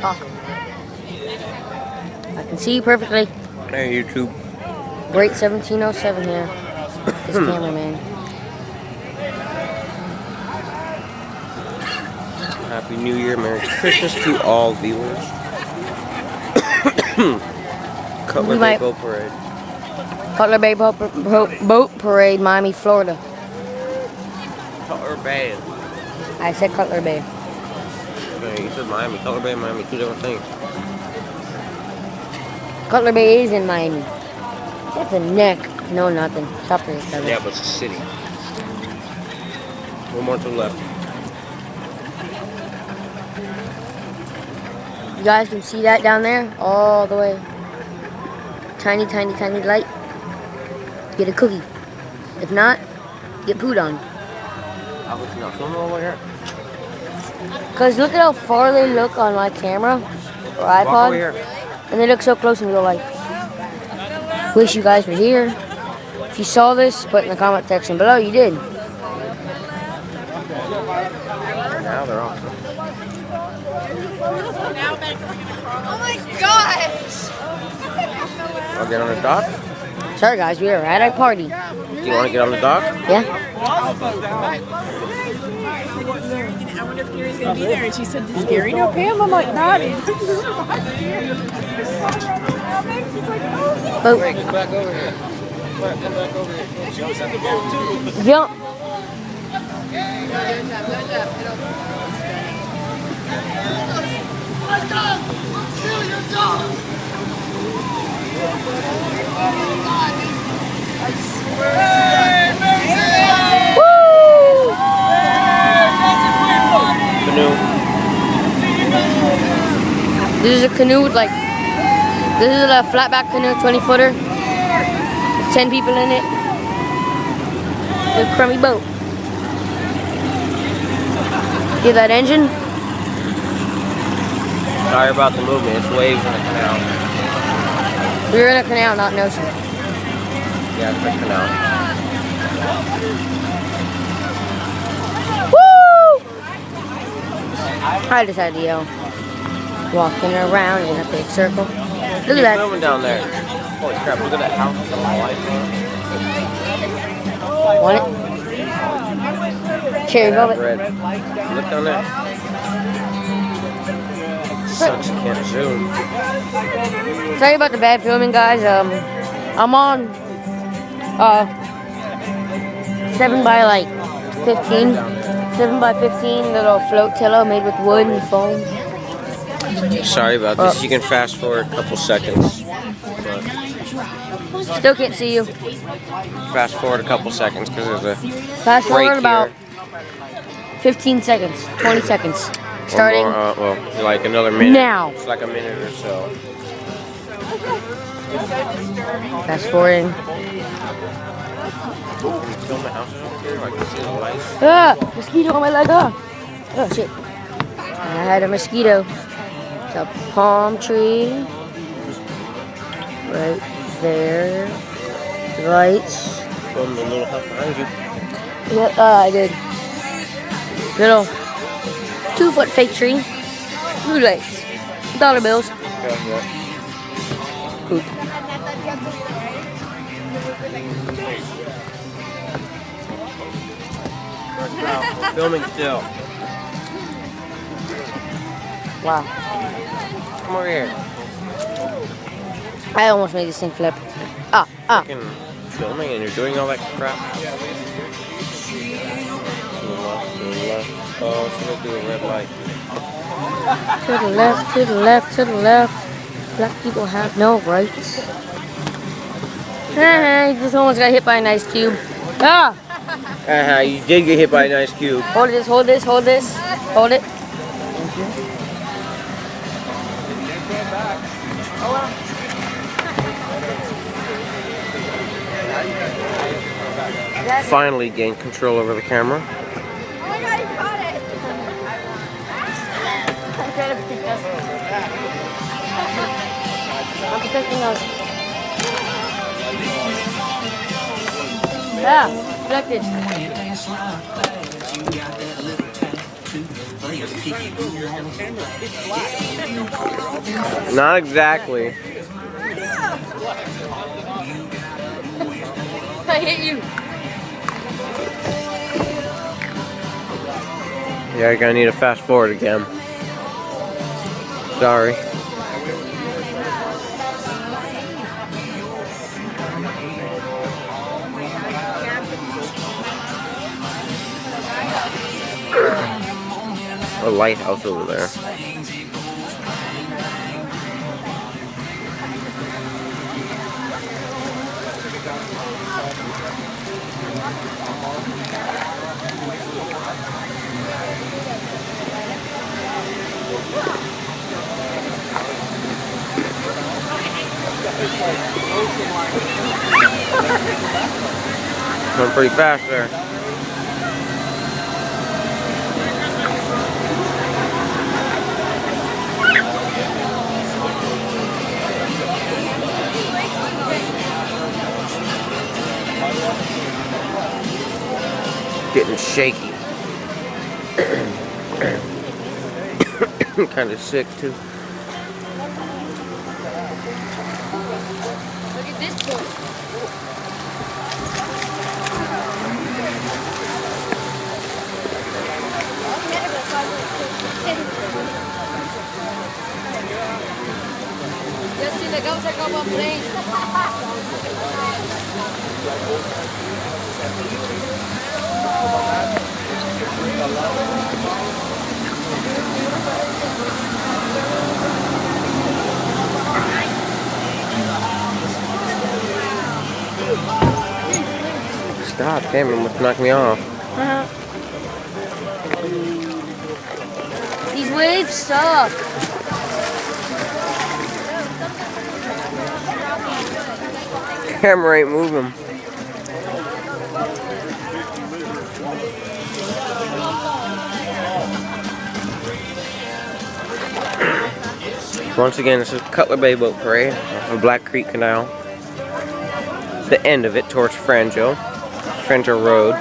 Oh. I can see you perfectly. Hey, YouTube. Great 1707 here. This cameraman. Happy New Year, Merry Christmas to all viewers. Cutler Bay Boat Parade. Cutler Bay Boat Parade, Miami, Florida. Cutler Bay. I said Cutler Bay. Okay, you said Miami. Cutler Bay and Miami, two different things. Cutler Bay is in Miami. That's a neck. No, nothing. Stop this. Yeah, but it's a city. One more to the left. You guys can see that down there? All the way. Tiny, tiny, tiny light. Get a cookie. If not, get pooed on. How would you not film over here? Because look at how far they look on my camera or Walk over iPod. here. And they look so close in real life. Wish you guys were here. If you saw this, put in the comment section below. You did. Now they're off. Oh my gosh! I'll get on the dock. Sorry guys, we are at a party. Do you want to get on the dock? Yeah? I wonder if Gary's gonna be there. And she said, does Gary know Pam? I'm like, not. Boat. Wait, come back over here. Come back over here. She was at the boat too. Jump. Woo! Canoe. This is a canoe with like, this is a flatback canoe, 20-footer. 10 people in it. It's a crummy boat. Hear that engine? Sorry about the movement. It's waves in the canal. We're in a canal, not an ocean. Yeah, it's the canal. Woo! I decided to yell. Walking around in a big circle. Look at Keep that. moving down there. Holy crap, look at that house with the lights on. Want it? Cherry velvet. Red. Look down there. Sucks, can't zoom. Sorry about the bad filming, guys. I'm on 7 by like 15. 7 by 15 little flotillo made with wood and foam. Sorry about this. You can fast forward a couple seconds. Still can't see you. Fast forward a couple seconds because there's a Fast break forward about here. 15 seconds, 20 seconds. Starting Or more, well, like another minute. now. It's like a minute or so. Fast forwarding. Can you film the houses up here? Like, you see the lights? Ah! Mosquito on my leg. Ah! Oh shit. I had a mosquito. It's a palm tree. Right there. Lights. Film the little house behind you. Yeah, I did. Little 2-foot fake tree. Blue lights. Dollar bills. Yeah. Poop. Wow. Filming still. Wow. Come over here. I almost made this thing flip. Ah. Fucking filming and you're doing all that crap. To the left. Oh, she's gonna do a red light. To the left, to the left, to the left. Black people have no rights. Hey, this almost got hit by an ice cube. Ah! You did get hit by an ice cube. Hold this, hold this, hold this. Hold it. Thank you. Finally gained control over the camera. Oh my god, you got it! I'm trying to protect us. I'm protecting us. Yeah, protect it. Not exactly. I hit you. Yeah, you're gonna need to fast forward again. Sorry. A lighthouse over there. Going pretty fast there. Getting shaky. Kind of sick too. Look at this boat. Ya si le causa como plane. Stop, damn, it almost knocked me off. These waves suck. Camera ain't moving. Once again, this is Cutler Bay Boat Parade off of Black Creek Canal. The end of it towards Franjo Road.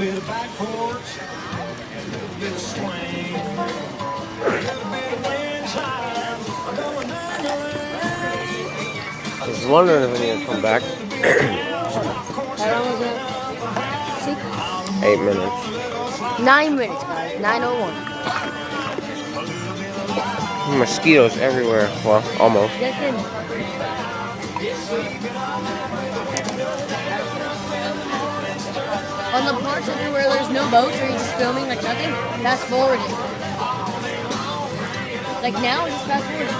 bit of back porch, and a little bit of swing, a little bit of wind chimes, I'm going dang-a-ling. I was wondering if I need to come back. How long was it? 8 minutes. 9 minutes, guys. 9:01. Mosquitoes everywhere. Well, almost. That's it. On the parts of it where there's no boats or you're just filming like nothing, fast forward it. Like now, just fast forward it.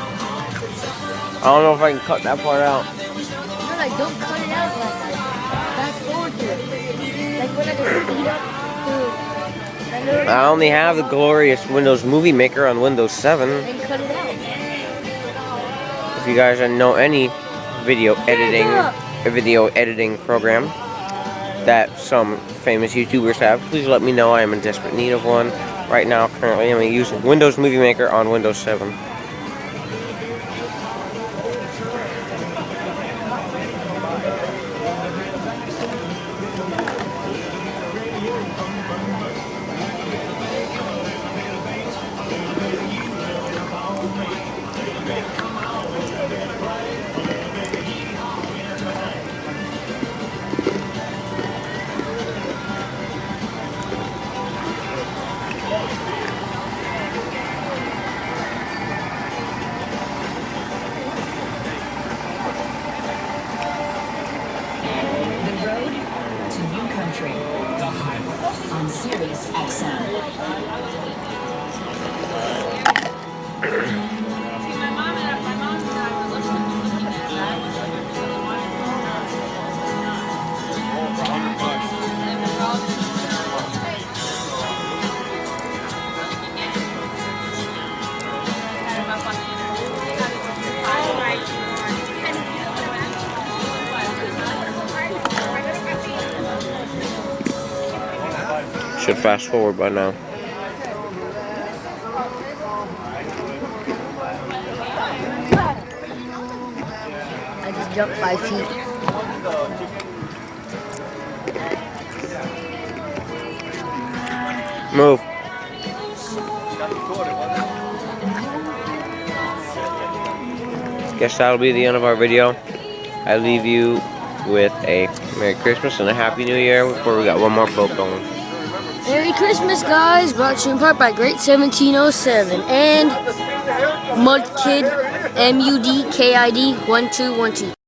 I don't know if I can cut that part out. No, like don't cut it out like that. Fast forward to it. Like when I just speed up to... I only have the glorious Windows Movie Maker on Windows 7. And cut it out. If you guys know any video editing program that some famous YouTubers have, please let me know. I am in desperate need of one. Right now, currently, I'm using Windows Movie Maker on Windows 7. Sirius XM. Should fast forward by now. I just jumped 5 feet. Move. Guess that'll be the end of our video. I leave you with a Merry Christmas and a Happy New Year before we got one more boat going. Merry Christmas, guys. Brought to you in part by Great 1707 and Mudkid, MUDKID 1212.